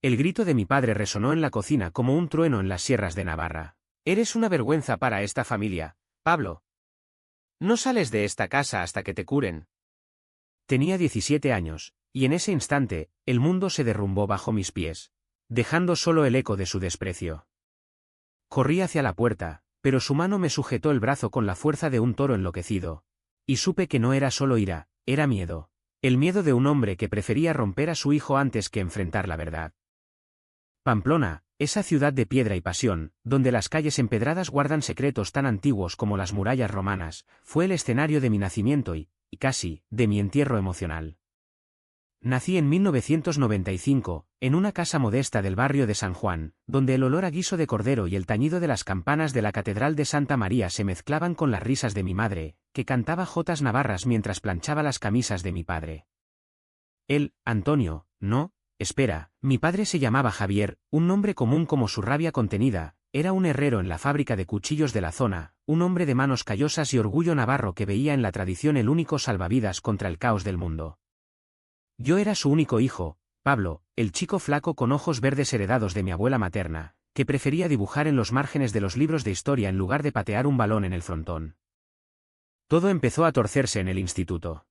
El grito de mi padre resonó en la cocina como un trueno en las sierras de Navarra. Eres una vergüenza para esta familia, Pablo. No sales de esta casa hasta que te curen. Tenía 17 años, y en ese instante, el mundo se derrumbó bajo mis pies, dejando solo el eco de su desprecio. Corrí hacia la puerta, pero su mano me sujetó el brazo con la fuerza de un toro enloquecido, y supe que no era solo ira, era miedo. El miedo de un hombre que prefería romper a su hijo antes que enfrentar la verdad. Pamplona, esa ciudad de piedra y pasión, donde las calles empedradas guardan secretos tan antiguos como las murallas romanas, fue el escenario de mi nacimiento y casi, de mi entierro emocional. Nací en 1995, en una casa modesta del barrio de San Juan, donde el olor a guiso de cordero y el tañido de las campanas de la Catedral de Santa María se mezclaban con las risas de mi madre, que cantaba jotas navarras mientras planchaba las camisas de mi padre. Él, Antonio, no, espera, mi padre se llamaba Javier, un nombre común como su rabia contenida, era un herrero en la fábrica de cuchillos de la zona, un hombre de manos callosas y orgullo navarro que veía en la tradición el único salvavidas contra el caos del mundo. Yo era su único hijo, Pablo, el chico flaco con ojos verdes heredados de mi abuela materna, que prefería dibujar en los márgenes de los libros de historia en lugar de patear un balón en el frontón. Todo empezó a torcerse en el instituto.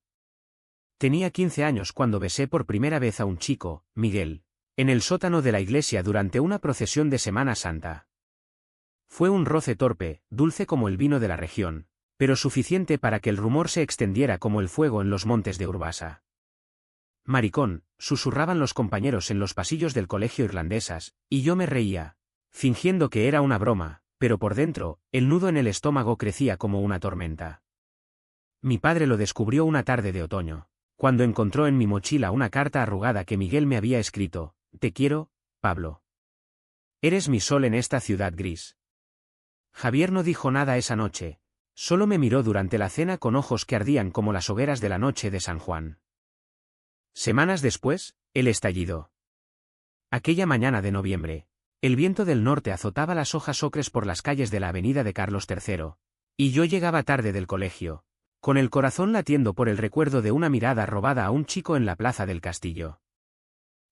Tenía 15 años cuando besé por primera vez a un chico, Miguel, en el sótano de la iglesia durante una procesión de Semana Santa. Fue un roce torpe, dulce como el vino de la región, pero suficiente para que el rumor se extendiera como el fuego en los montes de Urbasa. Maricón, susurraban los compañeros en los pasillos del colegio irlandesas, y yo me reía, fingiendo que era una broma, pero por dentro, el nudo en el estómago crecía como una tormenta. Mi padre lo descubrió una tarde de otoño, cuando encontró en mi mochila una carta arrugada que Miguel me había escrito: «Te quiero, Pablo. Eres mi sol en esta ciudad gris». Javier no dijo nada esa noche, solo me miró durante la cena con ojos que ardían como las hogueras de la noche de San Juan. Semanas después, el estallido. Aquella mañana de noviembre, el viento del norte azotaba las hojas ocres por las calles de la avenida de Carlos III, y yo llegaba tarde del colegio, con el corazón latiendo por el recuerdo de una mirada robada a un chico en la plaza del castillo.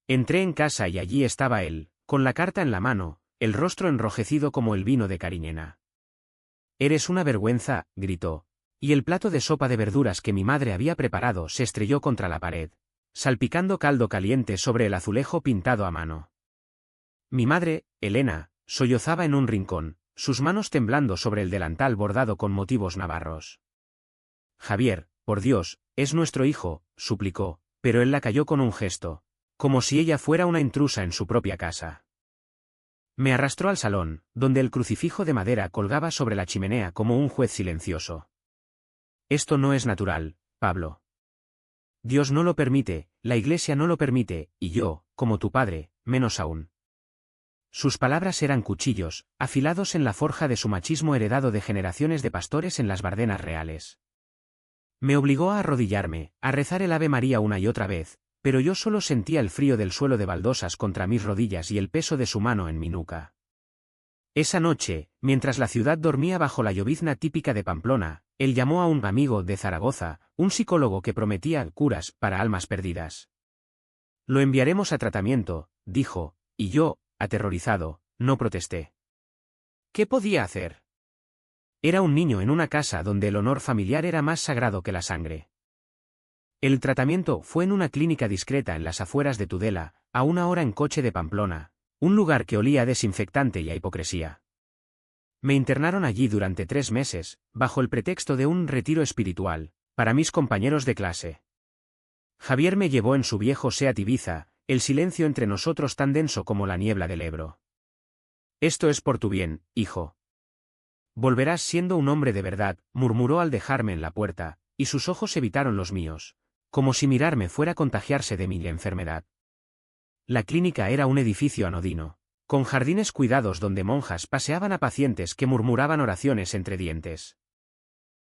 Entré en casa y allí estaba él, con la carta en la mano, el rostro enrojecido como el vino de Cariñena. «Eres una vergüenza», gritó, y el plato de sopa de verduras que mi madre había preparado se estrelló contra la pared, salpicando caldo caliente sobre el azulejo pintado a mano. Mi madre, Elena, sollozaba en un rincón, sus manos temblando sobre el delantal bordado con motivos navarros. «Javier, por Dios, es nuestro hijo», suplicó, pero él la calló con un gesto, como si ella fuera una intrusa en su propia casa. Me arrastró al salón, donde el crucifijo de madera colgaba sobre la chimenea como un juez silencioso. «Esto no es natural, Pablo. Dios no lo permite, la Iglesia no lo permite, y yo, como tu padre, menos aún». Sus palabras eran cuchillos, afilados en la forja de su machismo heredado de generaciones de pastores en las Bardenas reales. Me obligó a arrodillarme, a rezar el Ave María una y otra vez, pero yo solo sentía el frío del suelo de baldosas contra mis rodillas y el peso de su mano en mi nuca. Esa noche, mientras la ciudad dormía bajo la llovizna típica de Pamplona, él llamó a un amigo de Zaragoza, un psicólogo que prometía curas para almas perdidas. «Lo enviaremos a tratamiento», dijo, y yo, aterrorizado, no protesté. ¿Qué podía hacer? Era un niño en una casa donde el honor familiar era más sagrado que la sangre. El tratamiento fue en una clínica discreta en las afueras de Tudela, a 1 hora en coche de Pamplona, un lugar que olía a desinfectante y a hipocresía. Me internaron allí durante 3 meses, bajo el pretexto de un retiro espiritual, para mis compañeros de clase. Javier me llevó en su viejo Seat Ibiza, el silencio entre nosotros tan denso como la niebla del Ebro. «Esto es por tu bien, hijo. Volverás siendo un hombre de verdad», murmuró al dejarme en la puerta, y sus ojos evitaron los míos, como si mirarme fuera a contagiarse de mi enfermedad. La clínica era un edificio anodino, con jardines cuidados donde monjas paseaban a pacientes que murmuraban oraciones entre dientes.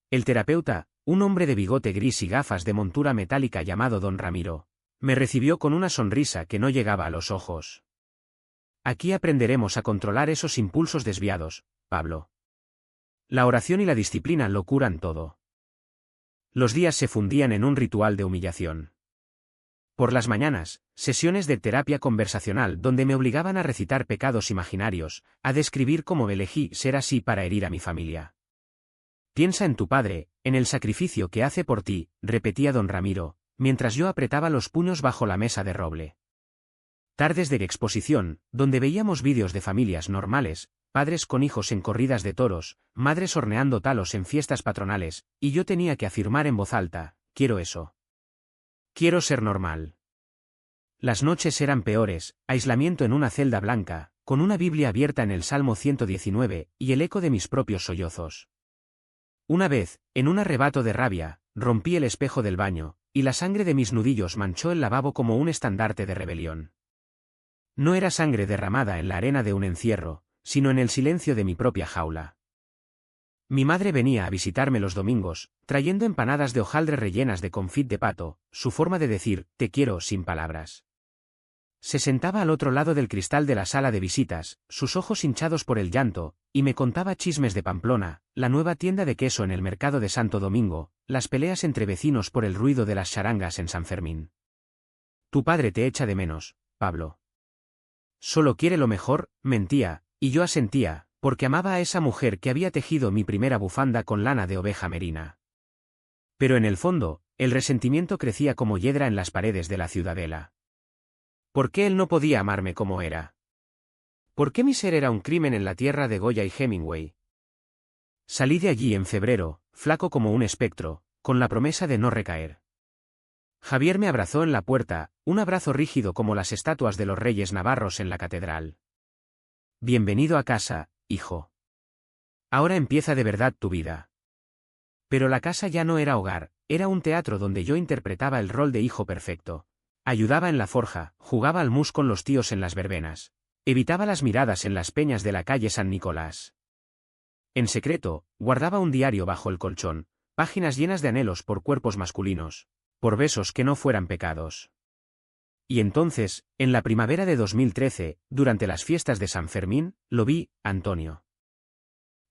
El terapeuta, un hombre de bigote gris y gafas de montura metálica llamado don Ramiro, me recibió con una sonrisa que no llegaba a los ojos. «Aquí aprenderemos a controlar esos impulsos desviados, Pablo. La oración y la disciplina lo curan todo». Los días se fundían en un ritual de humillación. Por las mañanas, sesiones de terapia conversacional donde me obligaban a recitar pecados imaginarios, a describir cómo elegí ser así para herir a mi familia. Piensa en tu padre, en el sacrificio que hace por ti, repetía don Ramiro, mientras yo apretaba los puños bajo la mesa de roble. Tardes de exposición, donde veíamos vídeos de familias normales, padres con hijos en corridas de toros, madres horneando talos en fiestas patronales, y yo tenía que afirmar en voz alta, quiero eso. Quiero ser normal. Las noches eran peores, aislamiento en una celda blanca, con una Biblia abierta en el Salmo 119, y el eco de mis propios sollozos. Una vez, en un arrebato de rabia, rompí el espejo del baño, y la sangre de mis nudillos manchó el lavabo como un estandarte de rebelión. No era sangre derramada en la arena de un encierro, sino en el silencio de mi propia jaula. Mi madre venía a visitarme los domingos, trayendo empanadas de hojaldre rellenas de confit de pato, su forma de decir, te quiero sin palabras. Se sentaba al otro lado del cristal de la sala de visitas, sus ojos hinchados por el llanto, y me contaba chismes de Pamplona, la nueva tienda de queso en el mercado de Santo Domingo, las peleas entre vecinos por el ruido de las charangas en San Fermín. Tu padre te echa de menos, Pablo. Solo quiere lo mejor, mentía, y yo asentía, porque amaba a esa mujer que había tejido mi primera bufanda con lana de oveja merina. Pero en el fondo, el resentimiento crecía como hiedra en las paredes de la ciudadela. ¿Por qué él no podía amarme como era? ¿Por qué mi ser era un crimen en la tierra de Goya y Hemingway? Salí de allí en febrero, flaco como un espectro, con la promesa de no recaer. Javier me abrazó en la puerta, un abrazo rígido como las estatuas de los reyes navarros en la catedral. Bienvenido a casa, hijo. Ahora empieza de verdad tu vida. Pero la casa ya no era hogar, era un teatro donde yo interpretaba el rol de hijo perfecto. Ayudaba en la forja, jugaba al mus con los tíos en las verbenas. Evitaba las miradas en las peñas de la calle San Nicolás. En secreto, guardaba un diario bajo el colchón, páginas llenas de anhelos por cuerpos masculinos, por besos que no fueran pecados. Y entonces, en la primavera de 2013, durante las fiestas de San Fermín, lo vi, Antonio.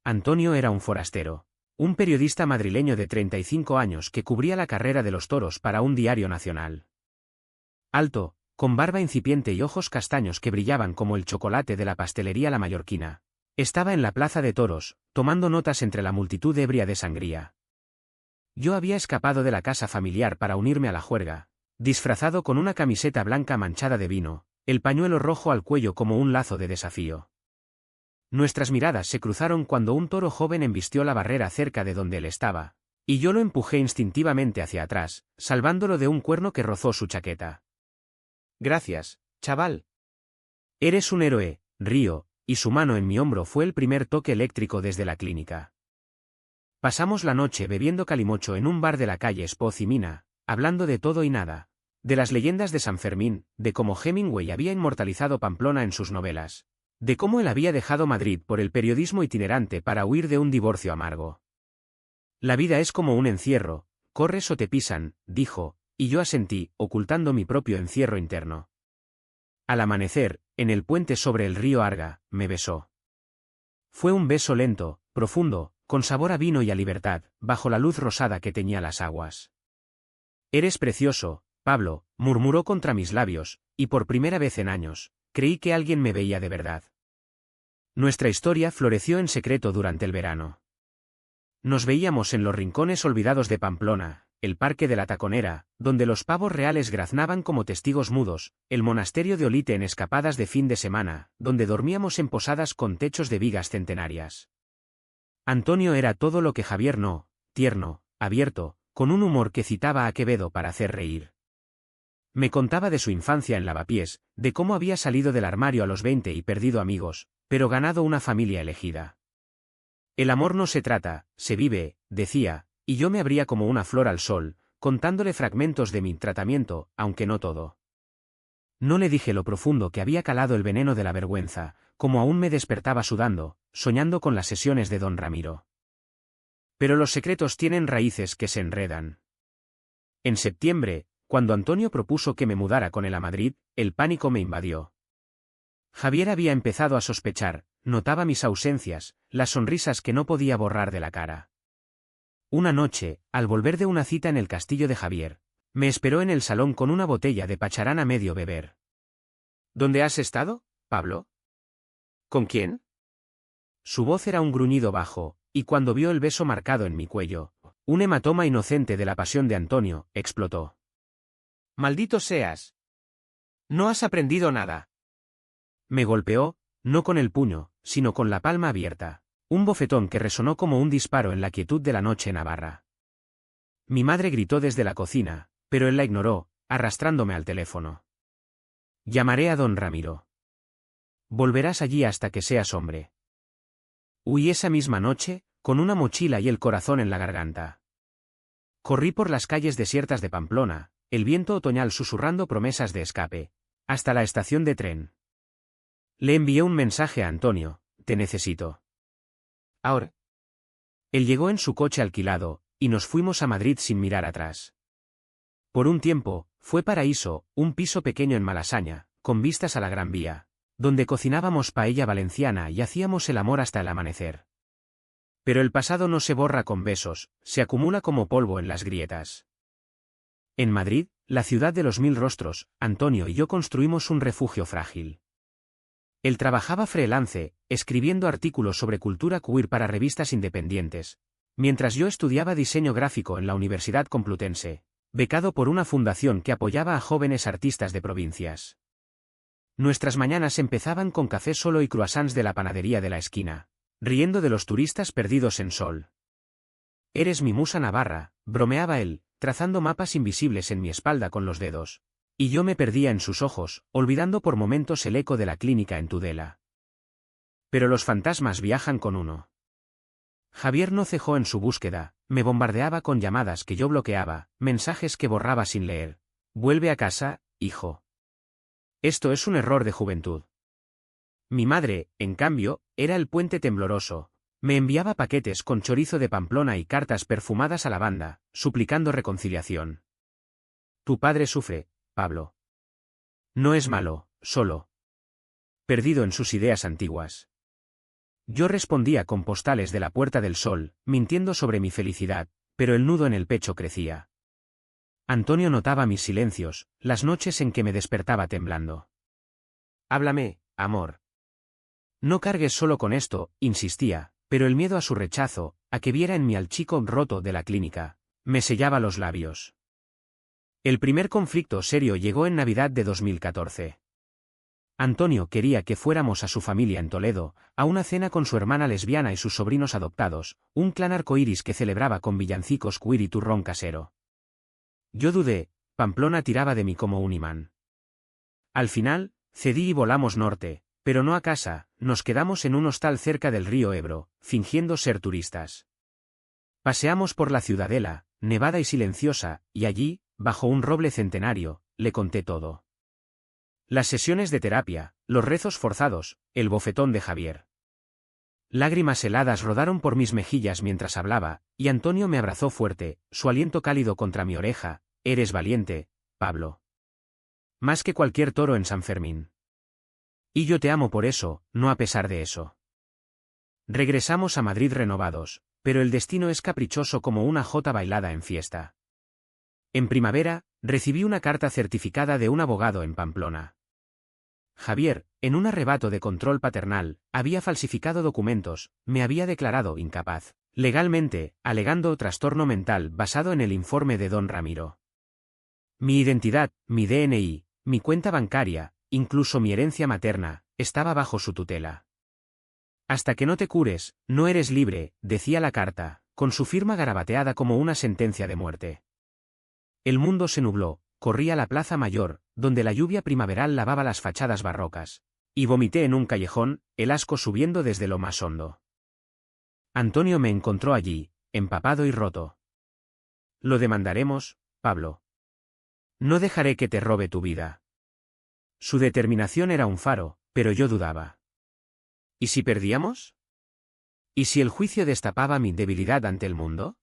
Antonio era un forastero, un periodista madrileño de 35 años que cubría la carrera de los toros para un diario nacional. Alto, con barba incipiente y ojos castaños que brillaban como el chocolate de la pastelería La Mallorquina, estaba en la plaza de toros, tomando notas entre la multitud ebria de sangría. Yo había escapado de la casa familiar para unirme a la juerga, disfrazado con una camiseta blanca manchada de vino, el pañuelo rojo al cuello como un lazo de desafío. Nuestras miradas se cruzaron cuando un toro joven embistió la barrera cerca de donde él estaba, y yo lo empujé instintivamente hacia atrás, salvándolo de un cuerno que rozó su chaqueta. Gracias, chaval. Eres un héroe, río, y su mano en mi hombro fue el primer toque eléctrico desde la clínica. Pasamos la noche bebiendo calimocho en un bar de la calle Espoz y Mina, hablando de todo y nada, de las leyendas de San Fermín, de cómo Hemingway había inmortalizado Pamplona en sus novelas, de cómo él había dejado Madrid por el periodismo itinerante para huir de un divorcio amargo. La vida es como un encierro, corres o te pisan, dijo, y yo asentí, ocultando mi propio encierro interno. Al amanecer, en el puente sobre el río Arga, me besó. Fue un beso lento, profundo, con sabor a vino y a libertad, bajo la luz rosada que teñía las aguas. Eres precioso, Pablo, murmuró contra mis labios, y por primera vez en años, creí que alguien me veía de verdad. Nuestra historia floreció en secreto durante el verano. Nos veíamos en los rincones olvidados de Pamplona, el parque de la Taconera, donde los pavos reales graznaban como testigos mudos, el monasterio de Olite en escapadas de fin de semana, donde dormíamos en posadas con techos de vigas centenarias. Antonio era todo lo que Javier no, tierno, abierto, con un humor que citaba a Quevedo para hacer reír. Me contaba de su infancia en Lavapiés, de cómo había salido del armario a los 20 y perdido amigos, pero ganado una familia elegida. El amor no se trata, se vive, decía, y yo me abría como una flor al sol, contándole fragmentos de mi tratamiento, aunque no todo. No le dije lo profundo que había calado el veneno de la vergüenza, como aún me despertaba sudando, soñando con las sesiones de don Ramiro. Pero los secretos tienen raíces que se enredan. En septiembre, cuando Antonio propuso que me mudara con él a Madrid, el pánico me invadió. Javier había empezado a sospechar, notaba mis ausencias, las sonrisas que no podía borrar de la cara. Una noche, al volver de una cita en el castillo de Javier, Me esperó en el salón con una botella de pacharán a medio beber. ¿Dónde has estado, Pablo? ¿Con quién? Su voz era un gruñido bajo, y cuando vio el beso marcado en mi cuello, un hematoma inocente de la pasión de Antonio, explotó. ¡Maldito seas! No has aprendido nada. Me golpeó, no con el puño, sino con la palma abierta. Un bofetón que resonó como un disparo en la quietud de la noche navarra. Mi madre gritó desde la cocina, pero él la ignoró, arrastrándome al teléfono. Llamaré a don Ramiro. Volverás allí hasta que seas hombre. Huí esa misma noche, con una mochila y el corazón en la garganta. Corrí por las calles desiertas de Pamplona, el viento otoñal susurrando promesas de escape, hasta la estación de tren. Le envié un mensaje a Antonio: te necesito. Ahora. Él llegó en su coche alquilado, y nos fuimos a Madrid sin mirar atrás. Por un tiempo, fue paraíso, un piso pequeño en Malasaña, con vistas a la Gran Vía, donde cocinábamos paella valenciana y hacíamos el amor hasta el amanecer. Pero el pasado no se borra con besos, se acumula como polvo en las grietas. En Madrid, la ciudad de los 1000 rostros, Antonio y yo construimos un refugio frágil. Él trabajaba freelance, escribiendo artículos sobre cultura queer para revistas independientes, mientras yo estudiaba diseño gráfico en la Universidad Complutense, becado por una fundación que apoyaba a jóvenes artistas de provincias. Nuestras mañanas empezaban con café solo y croissants de la panadería de la esquina, riendo de los turistas perdidos en Sol. Eres mi musa navarra, bromeaba él, trazando mapas invisibles en mi espalda con los dedos. Y yo me perdía en sus ojos, olvidando por momentos el eco de la clínica en Tudela. Pero los fantasmas viajan con uno. Javier no cejó en su búsqueda, me bombardeaba con llamadas que yo bloqueaba, mensajes que borraba sin leer. Vuelve a casa, hijo. Esto es un error de juventud. Mi madre, en cambio, era el puente tembloroso. Me enviaba paquetes con chorizo de Pamplona y cartas perfumadas a lavanda, suplicando reconciliación. Tu padre sufre, Pablo. No es malo, solo perdido en sus ideas antiguas. Yo respondía con postales de la Puerta del Sol, mintiendo sobre mi felicidad, pero el nudo en el pecho crecía. Antonio notaba mis silencios, las noches en que me despertaba temblando. Háblame, amor. No cargues solo con esto, insistía, pero el miedo a su rechazo, a que viera en mí al chico roto de la clínica, me sellaba los labios. El primer conflicto serio llegó en Navidad de 2014. Antonio quería que fuéramos a su familia en Toledo, a una cena con su hermana lesbiana y sus sobrinos adoptados, un clan arcoíris que celebraba con villancicos queer y turrón casero. Yo dudé, Pamplona tiraba de mí como un imán. Al final, cedí y volamos norte, pero no a casa, nos quedamos en un hostal cerca del río Ebro, fingiendo ser turistas. Paseamos por la ciudadela, nevada y silenciosa, y allí, bajo un roble centenario, le conté todo. Las sesiones de terapia, los rezos forzados, el bofetón de Javier. Lágrimas heladas rodaron por mis mejillas mientras hablaba, y Antonio me abrazó fuerte, su aliento cálido contra mi oreja. Eres valiente, Pablo. Más que cualquier toro en San Fermín. Y yo te amo por eso, no a pesar de eso. Regresamos a Madrid renovados, pero el destino es caprichoso como una jota bailada en fiesta. En primavera, recibí una carta certificada de un abogado en Pamplona. Javier, en un arrebato de control paternal, había falsificado documentos, me había declarado incapaz, legalmente, alegando trastorno mental basado en el informe de don Ramiro. Mi identidad, mi DNI, mi cuenta bancaria, incluso mi herencia materna, estaba bajo su tutela. Hasta que no te cures, no eres libre, decía la carta, con su firma garabateada como una sentencia de muerte. El mundo se nubló, corrí a la Plaza Mayor, donde la lluvia primaveral lavaba las fachadas barrocas, y vomité en un callejón, el asco subiendo desde lo más hondo. Antonio me encontró allí, empapado y roto. Lo demandaremos, Pablo. No dejaré que te robe tu vida. Su determinación era un faro, pero yo dudaba. ¿Y si perdíamos? ¿Y si el juicio destapaba mi debilidad ante el mundo?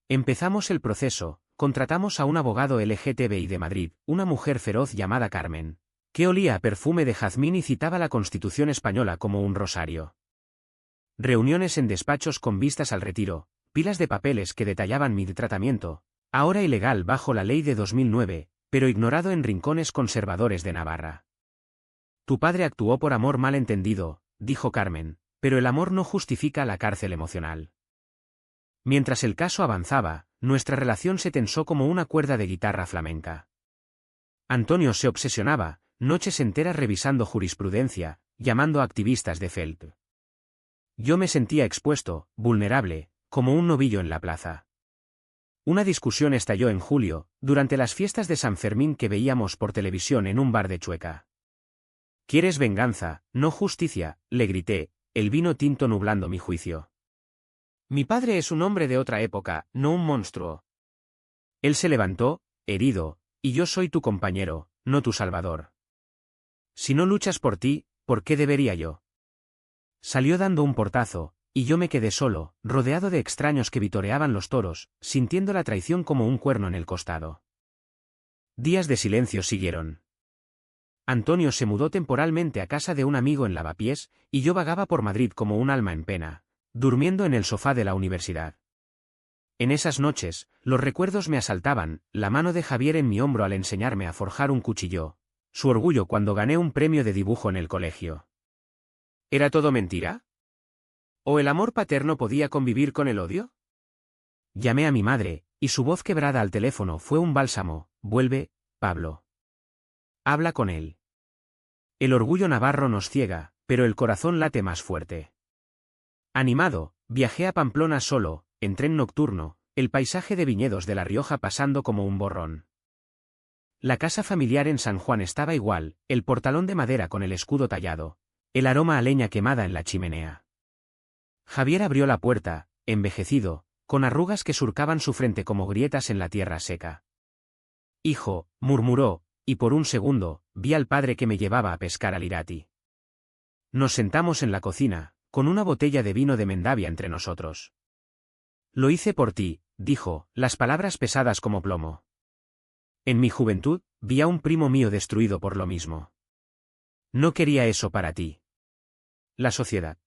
Empezamos el proceso. Contratamos a un abogado LGTBI de Madrid, una mujer feroz llamada Carmen, que olía a perfume de jazmín y citaba la Constitución española como un rosario. Reuniones en despachos con vistas al retiro, pilas de papeles que detallaban mi tratamiento, Ahora ilegal bajo la ley de 2009, pero ignorado en rincones conservadores de Navarra. Tu padre actuó por amor mal entendido, dijo Carmen, pero el amor no justifica la cárcel emocional. Mientras el caso avanzaba, nuestra relación se tensó como una cuerda de guitarra flamenca. Antonio se obsesionaba, noches enteras revisando jurisprudencia, llamando a activistas de Felt. Yo me sentía expuesto, vulnerable, como un novillo en la plaza. Una discusión estalló en julio, durante las fiestas de San Fermín que veíamos por televisión en un bar de Chueca. «¿Quieres venganza, no justicia?», le grité, el vino tinto nublando mi juicio. «Mi padre es un hombre de otra época, no un monstruo». Él se levantó, herido, y yo soy tu compañero, no tu salvador. Si no luchas por ti, ¿por qué debería yo? Salió dando un portazo, y yo me quedé solo, rodeado de extraños que vitoreaban los toros, sintiendo la traición como un cuerno en el costado. Días de silencio siguieron. Antonio se mudó temporalmente a casa de un amigo en Lavapiés, y yo vagaba por Madrid como un alma en pena, durmiendo en el sofá de la universidad. En esas noches, los recuerdos me asaltaban, la mano de Javier en mi hombro al enseñarme a forjar un cuchillo, su orgullo cuando gané un premio de dibujo en el colegio. ¿Era todo mentira? ¿O el amor paterno podía convivir con el odio? Llamé a mi madre, y su voz quebrada al teléfono fue un bálsamo. «Vuelve, Pablo. Habla con él». El orgullo navarro nos ciega, pero el corazón late más fuerte. Animado, viajé a Pamplona solo, en tren nocturno, el paisaje de viñedos de La Rioja pasando como un borrón. La casa familiar en San Juan estaba igual, el portalón de madera con el escudo tallado, el aroma a leña quemada en la chimenea. Javier abrió la puerta, envejecido, con arrugas que surcaban su frente como grietas en la tierra seca. «Hijo», murmuró, y por un segundo, vi al padre que me llevaba a pescar al Irati. Nos sentamos en la cocina, con una botella de vino de Mendavia entre nosotros. «Lo hice por ti», dijo, las palabras pesadas como plomo. En mi juventud, vi a un primo mío destruido por lo mismo. No quería eso para ti. La sociedad.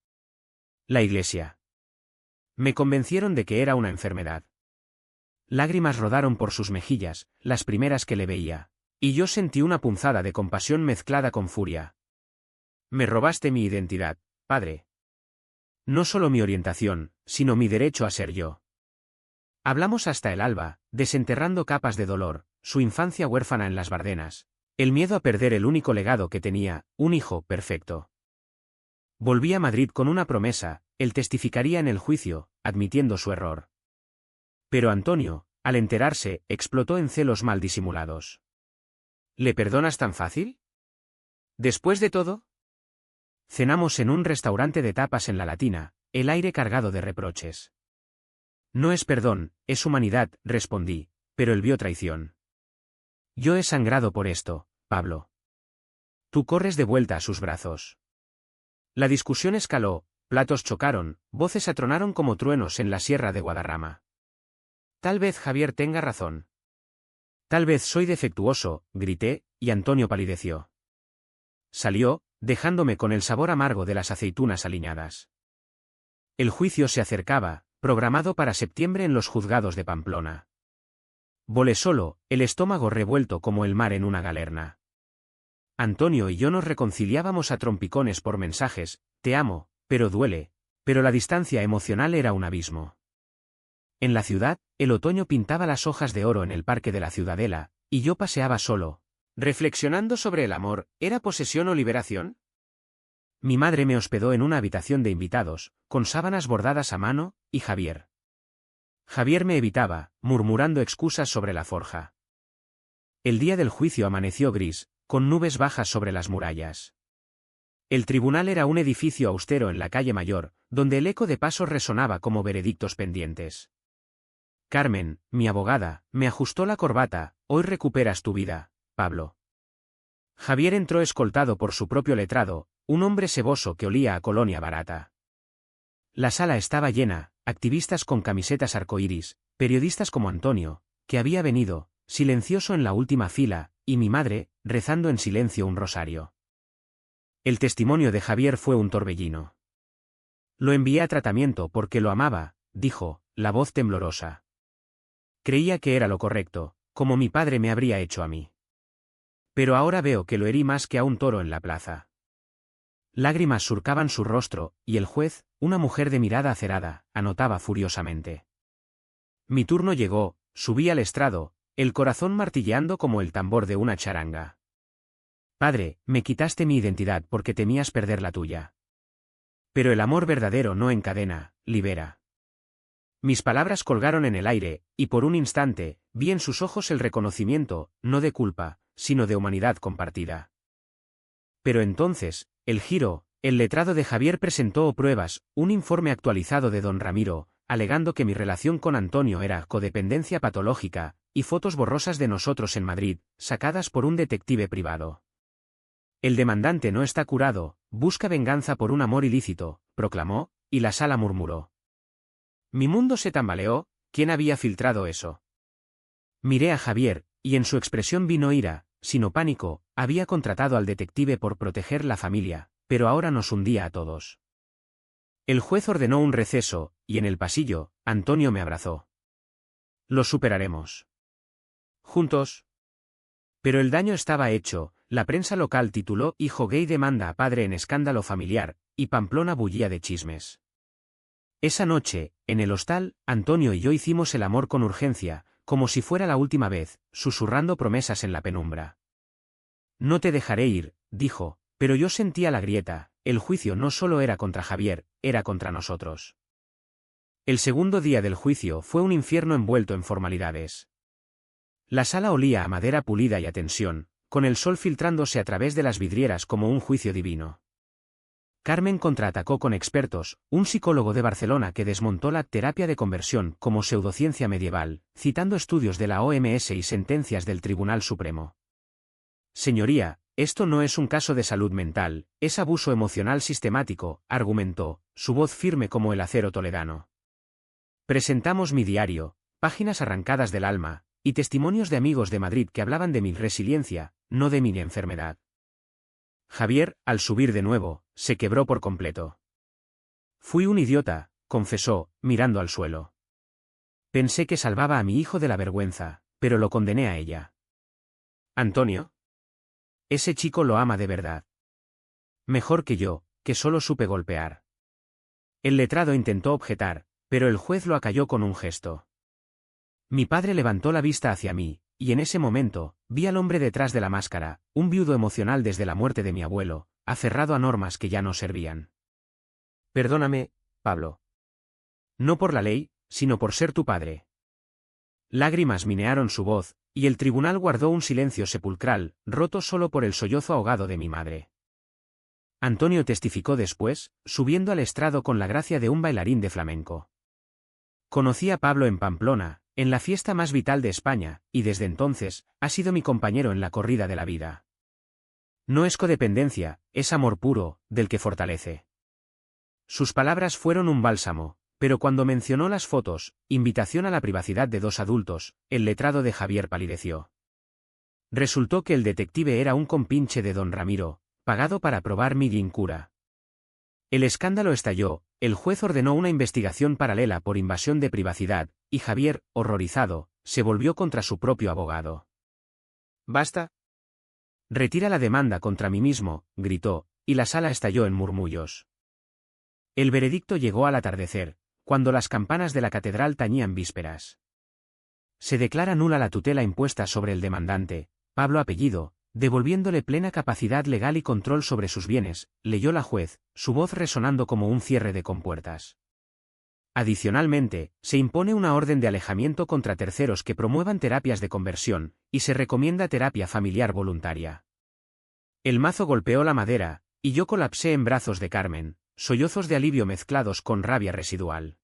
La iglesia. Me convencieron de que era una enfermedad. Lágrimas rodaron por sus mejillas, las primeras que le veía, y yo sentí una punzada de compasión mezclada con furia. Me robaste mi identidad, padre. No solo mi orientación, sino mi derecho a ser yo. Hablamos hasta el alba, desenterrando capas de dolor, su infancia huérfana en las Bardenas, el miedo a perder el único legado que tenía, un hijo perfecto. Volví a Madrid con una promesa, él testificaría en el juicio, admitiendo su error. Pero Antonio, al enterarse, explotó en celos mal disimulados. ¿Le perdonas tan fácil? ¿Después de todo? Cenamos en un restaurante de tapas en La Latina, el aire cargado de reproches. No es perdón, es humanidad, respondí, pero él vio traición. Yo he sangrado por esto, Pablo. Tú corres de vuelta a sus brazos. La discusión escaló, platos chocaron, voces atronaron como truenos en la sierra de Guadarrama. Tal vez Javier tenga razón. Tal vez soy defectuoso, grité, y Antonio palideció. Salió, dejándome con el sabor amargo de las aceitunas aliñadas. El juicio se acercaba, programado para septiembre en los juzgados de Pamplona. Volé solo, el estómago revuelto como el mar en una galerna. Antonio y yo nos reconciliábamos a trompicones por mensajes, te amo, pero duele, pero la distancia emocional era un abismo. En la ciudad, el otoño pintaba las hojas de oro en el parque de la Ciudadela, y yo paseaba solo, reflexionando sobre el amor, ¿era posesión o liberación? Mi madre me hospedó en una habitación de invitados, con sábanas bordadas a mano, y Javier. Javier me evitaba, murmurando excusas sobre la forja. El día del juicio amaneció gris, con nubes bajas sobre las murallas. El tribunal era un edificio austero en la calle Mayor, donde el eco de pasos resonaba como veredictos pendientes. Carmen, mi abogada, me ajustó la corbata, hoy recuperas tu vida, Pablo. Javier entró escoltado por su propio letrado, un hombre seboso que olía a colonia barata. La sala estaba llena, activistas con camisetas arcoíris, periodistas como Antonio, que había venido, silencioso en la última fila, y mi madre, rezando en silencio un rosario. El testimonio de Javier fue un torbellino. Lo envié a tratamiento porque lo amaba, dijo, la voz temblorosa. Creía que era lo correcto, como mi padre me habría hecho a mí. Pero ahora veo que lo herí más que a un toro en la plaza. Lágrimas surcaban su rostro, y el juez, una mujer de mirada acerada, anotaba furiosamente. Mi turno llegó, subí al estrado, el corazón martilleando como el tambor de una charanga. Padre, me quitaste mi identidad porque temías perder la tuya. Pero el amor verdadero no encadena, libera. Mis palabras colgaron en el aire, y por un instante, vi en sus ojos el reconocimiento, no de culpa, sino de humanidad compartida. Pero entonces, el letrado de Javier presentó pruebas, un informe actualizado de don Ramiro, alegando que mi relación con Antonio era codependencia patológica, y fotos borrosas de nosotros en Madrid, sacadas por un detective privado. El demandante no está curado, busca venganza por un amor ilícito, proclamó, y la sala murmuró. Mi mundo se tambaleó, ¿quién había filtrado eso? Miré a Javier, y en su expresión vino ira, sino pánico, había contratado al detective por proteger la familia, pero ahora nos hundía a todos. El juez ordenó un receso, y en el pasillo, Antonio me abrazó. Lo superaremos. Juntos. Pero el daño estaba hecho, la prensa local tituló Hijo gay demanda a padre en escándalo familiar, y Pamplona bullía de chismes. Esa noche, en el hostal, Antonio y yo hicimos el amor con urgencia, como si fuera la última vez, susurrando promesas en la penumbra. No te dejaré ir, dijo, pero yo sentía la grieta, el juicio no solo era contra Javier, era contra nosotros. El segundo día del juicio fue un infierno envuelto en formalidades. La sala olía a madera pulida y a tensión, con el sol filtrándose a través de las vidrieras como un juicio divino. Carmen contraatacó con expertos, un psicólogo de Barcelona que desmontó la terapia de conversión como pseudociencia medieval, citando estudios de la OMS y sentencias del Tribunal Supremo. Señoría, esto no es un caso de salud mental, es abuso emocional sistemático, argumentó, su voz firme como el acero toledano. Presentamos mi diario, páginas arrancadas del alma, y testimonios de amigos de Madrid que hablaban de mi resiliencia, no de mi enfermedad. Javier, al subir de nuevo, se quebró por completo. Fui un idiota, confesó, mirando al suelo. Pensé que salvaba a mi hijo de la vergüenza, pero lo condené a ella. Antonio. Ese chico lo ama de verdad. Mejor que yo, que solo supe golpear. El letrado intentó objetar, pero el juez lo acalló con un gesto. Mi padre levantó la vista hacia mí, y en ese momento, vi al hombre detrás de la máscara, un viudo emocional desde la muerte de mi abuelo, aferrado a normas que ya no servían. Perdóname, Pablo. No por la ley, sino por ser tu padre. Lágrimas minearon su voz, y el tribunal guardó un silencio sepulcral, roto solo por el sollozo ahogado de mi madre. Antonio testificó después, subiendo al estrado con la gracia de un bailarín de flamenco. Conocí a Pablo en Pamplona, en la fiesta más vital de España, y desde entonces, ha sido mi compañero en la corrida de la vida. No es codependencia, es amor puro, del que fortalece. Sus palabras fueron un bálsamo, pero cuando mencionó las fotos, invitación a la privacidad de dos adultos, el letrado de Javier palideció. Resultó que el detective era un compinche de don Ramiro, pagado para probar mi guincura. El escándalo estalló, el juez ordenó una investigación paralela por invasión de privacidad, y Javier, horrorizado, se volvió contra su propio abogado. «¿Basta? Retira la demanda contra mí mismo», gritó, y la sala estalló en murmullos. El veredicto llegó al atardecer, cuando las campanas de la catedral tañían vísperas. Se declara nula la tutela impuesta sobre el demandante, Pablo apellido, devolviéndole plena capacidad legal y control sobre sus bienes, leyó la juez, su voz resonando como un cierre de compuertas. Adicionalmente, se impone una orden de alejamiento contra terceros que promuevan terapias de conversión, y se recomienda terapia familiar voluntaria. El mazo golpeó la madera, y yo colapsé en brazos de Carmen, sollozos de alivio mezclados con rabia residual.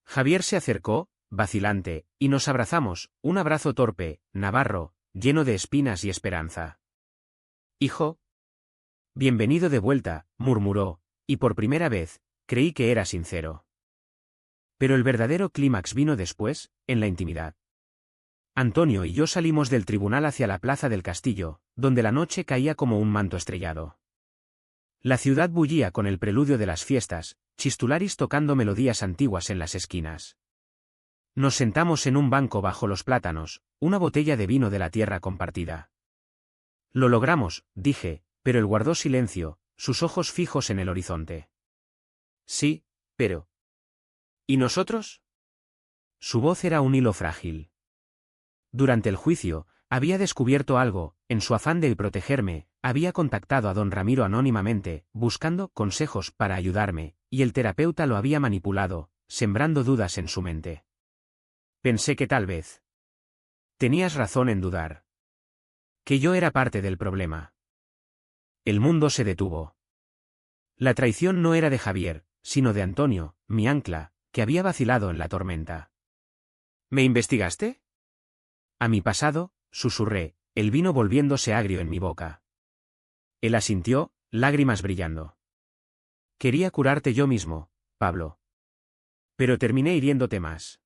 Javier se acercó, vacilante, y nos abrazamos, un abrazo torpe, navarro, lleno de espinas y esperanza. «Hijo. Bienvenido de vuelta», murmuró, y por primera vez, creí que era sincero. Pero el verdadero clímax vino después, en la intimidad. Antonio y yo salimos del tribunal hacia la plaza del castillo, donde la noche caía como un manto estrellado. La ciudad bullía con el preludio de las fiestas, Chistularis tocando melodías antiguas en las esquinas. Nos sentamos en un banco bajo los plátanos, una botella de vino de la tierra compartida. Lo logramos, dije, pero él guardó silencio, sus ojos fijos en el horizonte. Sí, pero... ¿Y nosotros? Su voz era un hilo frágil. Durante el juicio, había descubierto algo, en su afán de protegerme, había contactado a don Ramiro anónimamente, buscando consejos para ayudarme, y el terapeuta lo había manipulado, sembrando dudas en su mente. Pensé que tal vez... Tenías razón en dudar. Que yo era parte del problema. El mundo se detuvo. La traición no era de Javier, sino de Antonio, mi ancla, que había vacilado en la tormenta. ¿Me investigaste? A mi pasado, susurré, el vino volviéndose agrio en mi boca. Él asintió, lágrimas brillando. Quería curarte yo mismo, Pablo. Pero terminé hiriéndote más.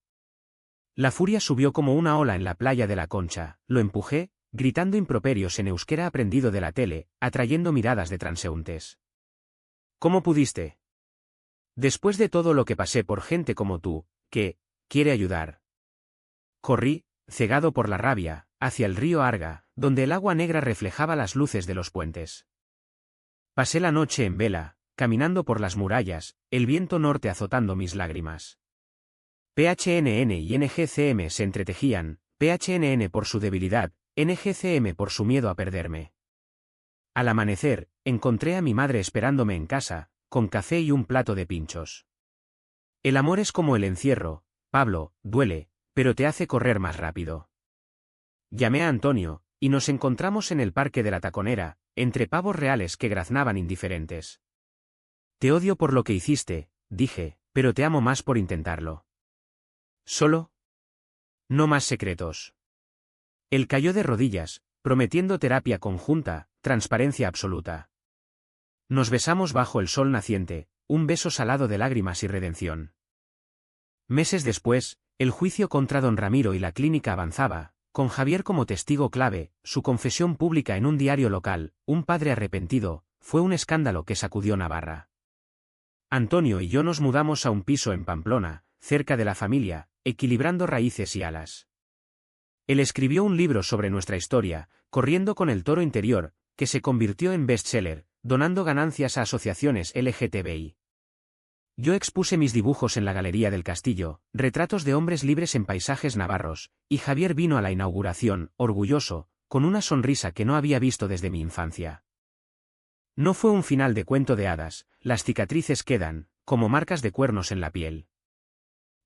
La furia subió como una ola en la playa de la Concha, lo empujé, gritando improperios en euskera aprendido de la tele, atrayendo miradas de transeúntes. ¿Cómo pudiste? Después de todo lo que pasé por gente como tú, que quiere ayudar. Corrí, cegado por la rabia, hacia el río Arga, donde el agua negra reflejaba las luces de los puentes. Pasé la noche en vela, caminando por las murallas, el viento norte azotando mis lágrimas. PHNN y NGCM se entretejían, PHNN por su debilidad, NGCM por su miedo a perderme. Al amanecer, encontré a mi madre esperándome en casa, con café y un plato de pinchos. El amor es como el encierro, Pablo, duele, pero te hace correr más rápido. Llamé a Antonio, y nos encontramos en el parque de la Taconera, entre pavos reales que graznaban indiferentes. Te odio por lo que hiciste, dije, pero te amo más por intentarlo. ¿Solo? No más secretos. Él cayó de rodillas, prometiendo terapia conjunta, transparencia absoluta. Nos besamos bajo el sol naciente, un beso salado de lágrimas y redención. Meses después, el juicio contra don Ramiro y la clínica avanzaba, con Javier como testigo clave, su confesión pública en un diario local, un padre arrepentido, fue un escándalo que sacudió Navarra. Antonio y yo nos mudamos a un piso en Pamplona, cerca de la familia, equilibrando raíces y alas. Él escribió un libro sobre nuestra historia, Corriendo con el toro interior, que se convirtió en bestseller, donando ganancias a asociaciones LGTBI. Yo expuse mis dibujos en la Galería del Castillo, retratos de hombres libres en paisajes navarros, y Javier vino a la inauguración, orgulloso, con una sonrisa que no había visto desde mi infancia. No fue un final de cuento de hadas, las cicatrices quedan, como marcas de cuernos en la piel.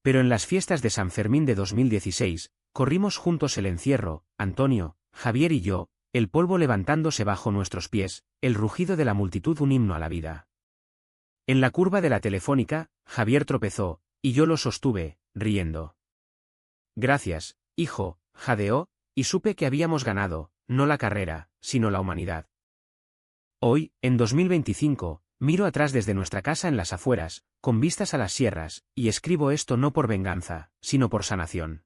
Pero en las fiestas de San Fermín de 2016, corrimos juntos el encierro, Antonio, Javier y yo, el polvo levantándose bajo nuestros pies, el rugido de la multitud un himno a la vida. En la curva de la Telefónica, Javier tropezó, y yo lo sostuve, riendo. Gracias, hijo, jadeó, y supe que habíamos ganado, no la carrera, sino la humanidad. Hoy, en 2025, miro atrás desde nuestra casa en las afueras, con vistas a las sierras, y escribo esto no por venganza, sino por sanación.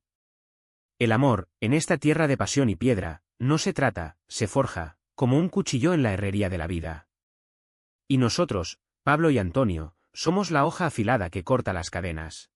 El amor, en esta tierra de pasión y piedra, no se trata, se forja, como un cuchillo en la herrería de la vida. Y nosotros, Pablo y Antonio, somos la hoja afilada que corta las cadenas.